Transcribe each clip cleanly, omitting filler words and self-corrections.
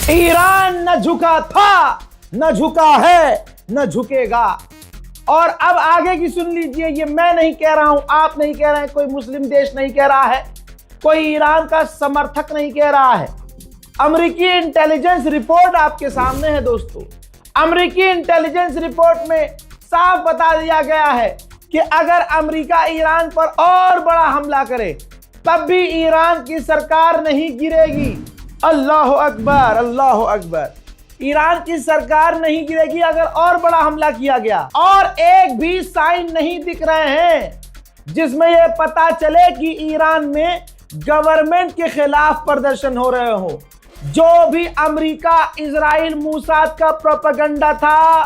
Iran न झुका था, न झुका है, न झुकेगा। और अब आगे की सुन लीजिए, ये मैं नहीं कह रहा हूं, आप नहीं कह रहे हैं, कोई मुस्लिम देश नहीं कह रहा है, कोई ईरान का समर्थक नहीं कह रहा है। अमेरिकी इंटेलिजेंस रिपोर्ट आपके सामने है दोस्तों। अमेरिकी इंटेलिजेंस रिपोर्ट में साफ बता दिया गया है कि अगर अमेरिका ईरान पर और बड़ा हमला करे तब भी ईरान की सरकार नहीं गिरेगी। अल्लाह अकबर, अल्लाह अकबर। ईरान की सरकार नहीं गिरेगी अगर और बड़ा हमला किया गया। और एक भी साइन नहीं दिख रहे हैं जिसमें यह पता चले कि ईरान में गवर्नमेंट के खिलाफ प्रदर्शन हो रहे हो। जो भी अमेरिका इजराइल मूसाद का प्रोपेगेंडा था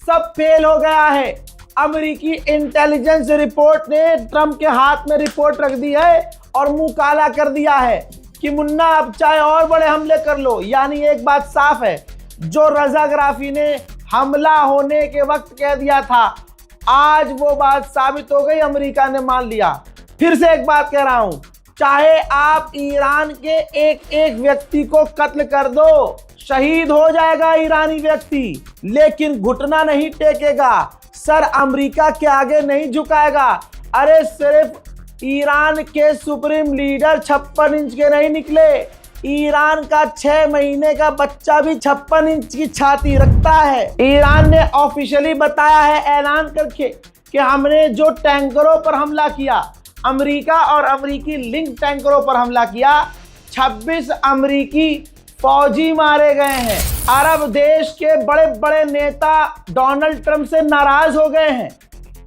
सब फेल हो गया है। अमेरिकी इंटेलिजेंस रिपोर्ट ने ट्रंप के हाथ में रिपोर्ट रख दी है और मुंह काला कर दिया है कि मुन्ना अब चाहे और बड़े हमले कर लो। यानी एक बात साफ है, जो रजा गराफी ने हमला होने के वक्त कह दिया था, आज वो बात साबित हो गई, अमेरिका ने मान लिया। फिर से एक बात कह रहा हूं, चाहे आप ईरान के एक एक व्यक्ति को कत्ल कर दो, शहीद हो जाएगा ईरानी व्यक्ति, लेकिन घुटना नहीं टेकेगा, सर अमेरिका के आगे नहीं झुकाएगा। अरे सिर्फ ईरान के सुप्रीम लीडर 56 इंच के नहीं निकले, ईरान का 6 महीने का बच्चा भी 56 इंच की छाती रखता है। ईरान ने ऑफिशियली बताया है ऐलान करके कि हमने जो टैंकरों पर हमला किया, अमेरिका और अमेरिकी लिंक टैंकरों पर हमला किया, 26 अमेरिकी फौजी मारे गए हैं। अरब देश के बड़े बड़े नेता डोनाल्ड ट्रंप से नाराज हो गए हैं।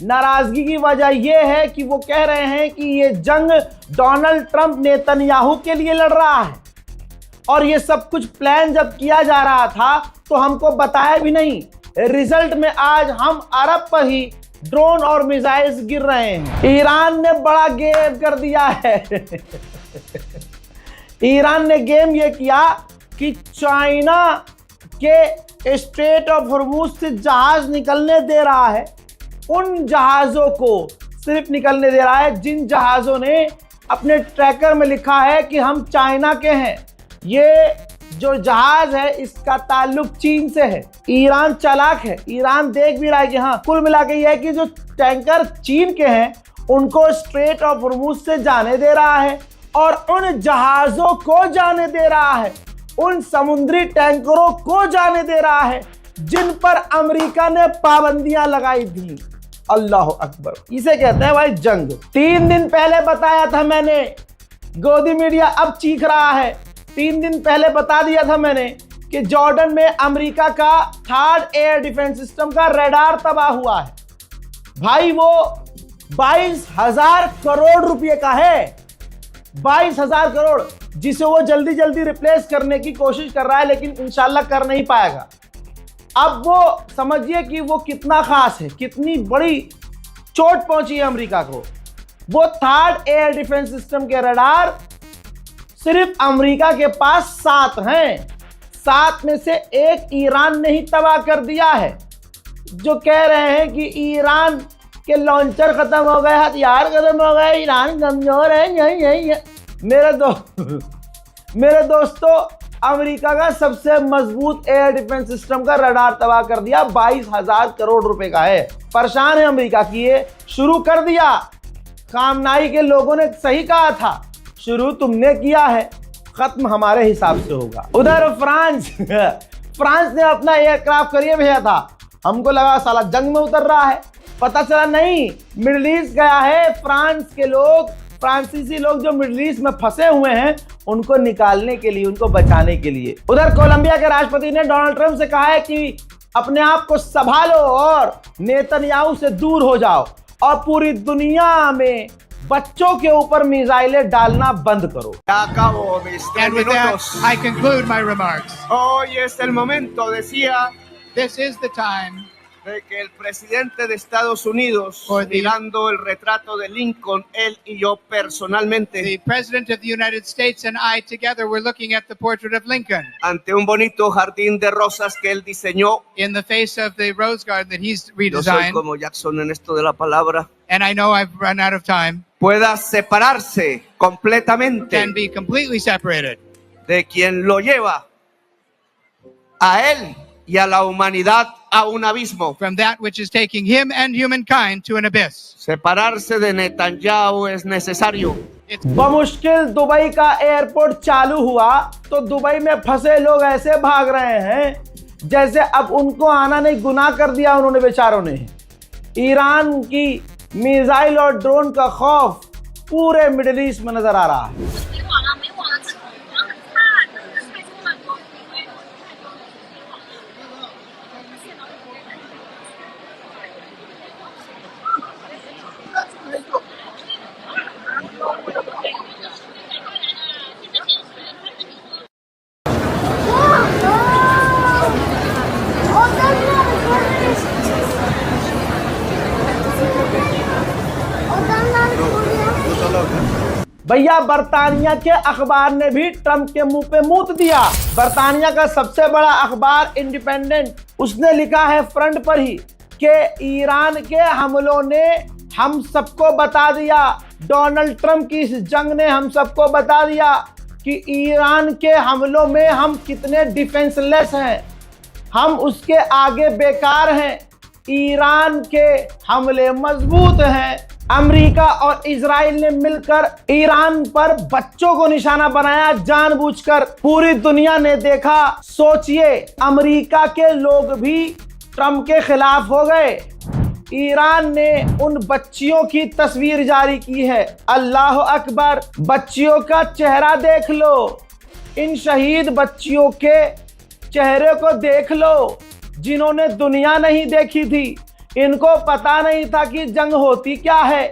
नाराजगी की वजह यह है कि वो कह रहे हैं कि ये जंग डोनाल्ड ट्रंप नेतन्याहू के लिए लड़ रहा है और ये सब कुछ प्लान जब किया जा रहा था तो हमको बताया भी नहीं। रिजल्ट में आज हम अरब पर ही ड्रोन और मिसाइल्स गिर रहे हैं। ईरान ने बड़ा गेम कर दिया है। ईरान ने गेम ये किया कि चाइना के स्ट्रेट ऑफ हॉर्मुज से जहाज निकलने दे रहा है। उन जहाजों को सिर्फ निकलने दे रहा है जिन जहाजों ने अपने ट्रैकर में लिखा है कि हम चाइना के हैं। ये जो जहाज है इसका ताल्लुक चीन से है। ईरान चालाक है, ईरान देख भी रहा है कि हाँ, कुल मिला के ये है कि जो टैंकर चीन के हैं उनको स्ट्रेट ऑफ हॉर्मुज से जाने दे रहा है और उन जहाजों को जाने दे रहा है, उन समुद्री टैंकरों को जाने दे रहा है जिन पर अमेरिका ने पाबंदियां लगाई थी। अल्लाह अकबर। इसे कहते हैं भाई जंग। 3 दिन पहले बताया था मैंने, गोदी मीडिया अब चीख रहा है। 3 दिन पहले बता दिया था मैंने कि जॉर्डन में अमेरिका का 3rd एयर डिफेंस सिस्टम का रडार तबाह हुआ है। भाई वो 22,000 करोड़ रुपए का है, 22,000 करोड़, जिसे वो जल्दी जल्दी रिप्लेस करने की कोशिश कर रहा है, लेकिन इंशाल्लाह कर नहीं पाएगा। अब वो समझिए कि वो कितना खास है, कितनी बड़ी चोट पहुंची है अमेरिका को। वो 3rd एयर डिफेंस सिस्टम के रडार सिर्फ अमेरिका के पास 7 हैं। 7 में से एक ईरान ने ही तबाह कर दिया है। जो कह रहे हैं कि ईरान के लॉन्चर खत्म हो गए, हथियार खत्म हो गए, ईरान कमजोर है, यही मेरे दोस्तों, अमेरिका का सबसे मजबूत एयर डिफेंस सिस्टम का रडार तबाह कर दिया। 22,000 करोड़ रुपए का है। परेशान है अमेरिका की, ये शुरू कर दिया। खामनाई के लोगों ने सही कहा था, शुरू तुमने किया है, खत्म हमारे हिसाब से होगा। उधर फ्रांस ने अपना एयरक्राफ्ट करिए भेजा था। हमको लगा साला जंग में उतर रहा है, पता चला नहीं, मिडिल ईस्ट गया है। फ्रांस के लोग, फ्रांसीसी लोग जो मिडिल ईस्ट में फंसे हुए हैं उनको निकालने के लिए, उनको बचाने के लिए। उधर कोलंबिया के राष्ट्रपति ने डोनाल्ड ट्रंप से कहा है कि अपने आप को संभालो और नेतन्याहू से दूर हो जाओ और पूरी दुनिया में बच्चों के ऊपर मिसाइलें डालना बंद करो। Acabo mis 3 minutos. I conclude my remarks. Hoy es el momento, decía, This is the time de que el presidente de Estados Unidos, mirando el retrato de Lincoln, él y yo personalmente, the President of the United States and I together were looking at the portrait of Lincoln ante un bonito jardín de rosas que él diseñó. in the face of the rose garden that he's Yo soy redesigned. como Jackson en esto de la palabra. And I know I've run out of time. Pueda separarse completamente Can be completely separated de quien lo lleva a él y a la humanidad a un abismo. from that which is taking him and humankind to an abyss. Separarse de Netanyahu es necesario. It's बमुश्किल Dubai का airport चालू हुआ तो Dubai में फंसे लोग ऐसे भाग रहे हैं जैसे अब उनको आना नहीं, गुनाह कर दिया उन्होंने बेचारों ने। ईरान की मिसाइल और ड्रोन का खौफ पूरे मिडिल ईस्ट में नजर आ रहा है। 没网了，没网了，这网很差，真的是太多了，多太多了。电脑也不会看。 भैया बर्तानिया के अखबार ने भी ट्रंप के मुंह पे मूत दिया। बर्तानिया का सबसे बड़ा अखबार इंडिपेंडेंट, उसने लिखा है फ्रंट पर ही कि ईरान के हमलों ने हम सबको बता दिया, डोनाल्ड ट्रंप की इस जंग ने हम सबको बता दिया कि ईरान के हमलों में हम कितने डिफेंसलेस हैं, हम उसके आगे बेकार हैं। ईरान के हमले मजबूत हैं। अमेरिका और इजराइल ने मिलकर ईरान पर बच्चों को निशाना बनाया जानबूझकर। पूरी दुनिया ने देखा। सोचिए, अमेरिका के लोग भी ट्रंप के खिलाफ हो गए। ईरान ने उन बच्चियों की तस्वीर जारी की है। अल्लाह अकबर, बच्चियों का चेहरा देख लो, इन शहीद बच्चियों के चेहरे को देख लो जिन्होंने दुनिया नहीं देखी थी। इनको पता नहीं था कि जंग होती क्या है,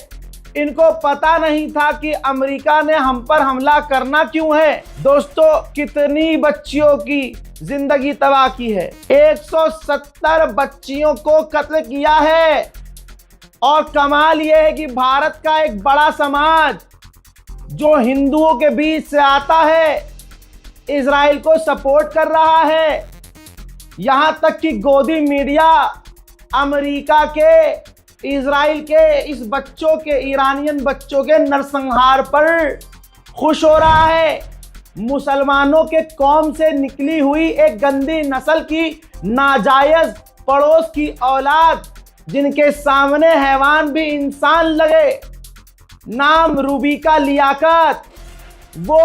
इनको पता नहीं था कि अमेरिका ने हम पर हमला करना क्यों है। दोस्तों, कितनी बच्चियों की जिंदगी तबाह की है। 170 बच्चियों को कत्ल किया है। और कमाल यह है कि भारत का एक बड़ा समाज जो हिंदुओं के बीच से आता है, इजराइल को सपोर्ट कर रहा है। यहां तक कि गोदी मीडिया अमेरिका के, इजराइल के इस बच्चों के, ईरानियन बच्चों के नरसंहार पर खुश हो रहा है। मुसलमानों के कौम से निकली हुई एक गंदी नस्ल की नाजायज पड़ोस की औलाद, जिनके सामने हैवान भी इंसान लगे, नाम रूबिका लियाकत, वो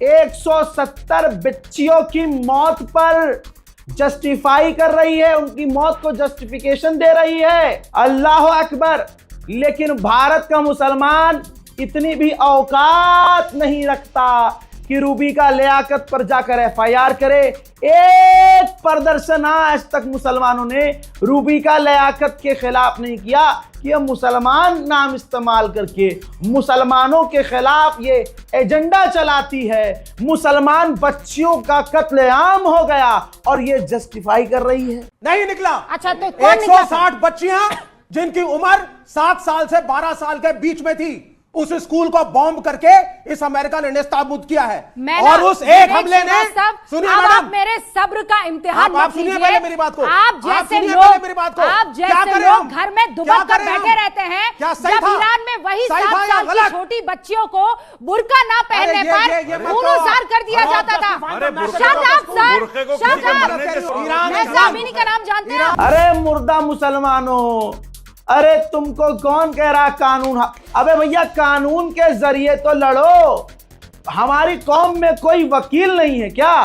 170 बच्चियों की मौत पर जस्टिफाई कर रही है, उनकी मौत को जस्टिफिकेशन दे रही है। अल्लाह अकबर। लेकिन भारत का मुसलमान इतनी भी औकात नहीं रखता कि रूबिका लियाकत पर जाकर एफआईआर करे। एक प्रदर्शन आज तक मुसलमानों ने रूबिका लियाकत के खिलाफ नहीं किया कि यह मुसलमान नाम इस्तेमाल करके मुसलमानों के खिलाफ ये एजेंडा चलाती है। मुसलमान बच्चियों का कत्लेआम हो गया और ये जस्टिफाई कर रही है। नहीं निकला। अच्छा, तो कौन निकला? 160 बच्चियां जिनकी उम्र 7 साल से 12 साल के बीच में थी, उस स्कूल को बॉम्ब करके इस अमेरिका ने नेस्तनाबूद किया है। और उस एक हमले ने, सुनिए मैडम, आप मेरे सब्र का इम्तिहान आप सुनिए पहले मेरी बात को। आप जैसे लोग घर में दुबक कर बैठे रहते हैं, जब ईरान में वही 7 साल की छोटी बच्चियों को बुर्का ना पहनने पर खून-उजार कर दिया जाता था। ईरान का नाम जानते हैं? अरे मुर्दा मुसलमानों, अरे तुमको कौन कह रहा कानून? अबे भैया, कानून के जरिए तो लड़ो। हमारी कौम में कोई वकील नहीं है क्या?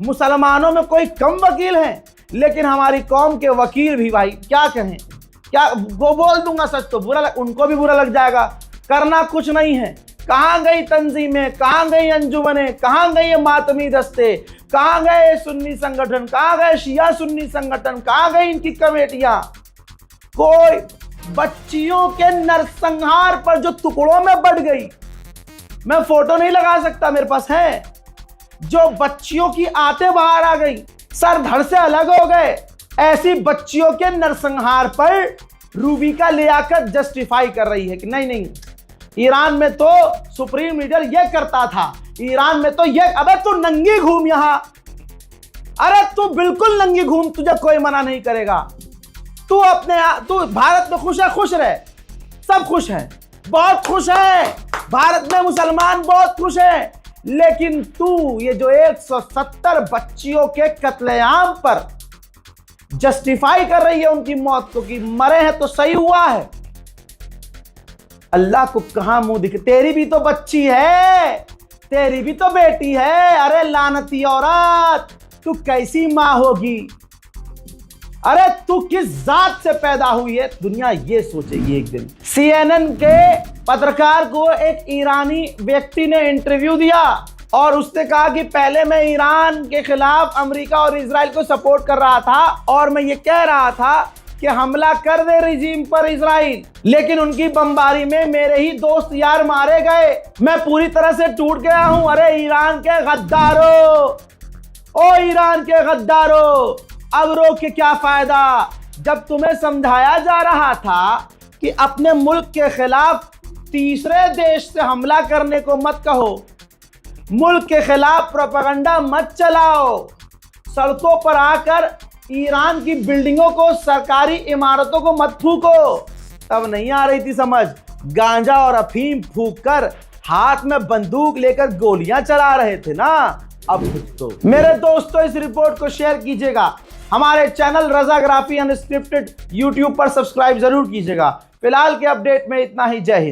मुसलमानों में कोई कम वकील हैं? लेकिन हमारी कौम के वकील भी, भाई क्या कहें, क्या वो बोल दूंगा सच तो बुरा उनको भी बुरा लग जाएगा। करना कुछ नहीं है। कहां गई तंजीमें, कहां गई अंजुमनें, कहां गई मातमी दस्ते, कहां गए सुन्नी संगठन, कहां गए शिया सुन्नी संगठन, कहां गई इनकी कमेटियां? कोई बच्चियों के नरसंहार पर जो टुकड़ों में बढ़ गई, मैं फोटो नहीं लगा सकता, मेरे पास है, जो बच्चियों की आते बाहर आ गई, सर धड़ से अलग हो गए, ऐसी बच्चियों के नरसंहार पर रूबिका लियाकत जस्टिफाई कर रही है कि नहीं नहीं, ईरान में तो सुप्रीम लीडर ये करता था, ईरान में तो ये। अबे तू नंगी घूम यहां, अरे तू बिल्कुल नंगी घूम, तुझे कोई मना नहीं करेगा। तू भारत में खुश है, खुश रहे, सब खुश है, बहुत खुश है, भारत में मुसलमान बहुत खुश है। लेकिन तू ये जो 170 बच्चियों के कत्लेआम पर जस्टिफाई कर रही है उनकी मौत को कि मरे हैं तो सही हुआ है। अल्लाह को कहां मुंह दिखे, तेरी भी तो बच्ची है, तेरी भी तो बेटी है। अरे लानती औरत, तू कैसी मां होगी? अरे तू किस जात से पैदा हुई है? दुनिया ये सोचेगी एक दिन। CNN के पत्रकार को एक ईरानी व्यक्ति ने इंटरव्यू दिया और उसने कहा कि पहले मैं ईरान के खिलाफ अमेरिका और इजराइल को सपोर्ट कर रहा था और मैं ये कह रहा था कि हमला कर दे रिजीम पर इजराइल, लेकिन उनकी बमबारी में मेरे ही दोस्त यार मारे गए, मैं पूरी तरह से टूट गया हूं। अरे ईरान के गद्दारों, ओ ईरान के गद्दारों, अब रो के क्या फायदा? जब तुम्हें समझाया जा रहा था कि अपने मुल्क के खिलाफ तीसरे देश से हमला करने को मत कहो, मुल्क के खिलाफ प्रोपेगेंडा मत चलाओ, सड़कों पर आकर ईरान की बिल्डिंगों को, सरकारी इमारतों को मत फूको, तब नहीं आ रही थी समझ। गांजा और अफीम फूक कर हाथ में बंदूक लेकर गोलियां चला रहे थे ना, अब तो। मेरे दोस्तों, इस रिपोर्ट को शेयर कीजिएगा, हमारे चैनल रज़ाग्राफी अनस्क्रिप्टेड यूट्यूब पर सब्सक्राइब जरूर कीजिएगा। फिलहाल के अपडेट में इतना ही। जय हिंद।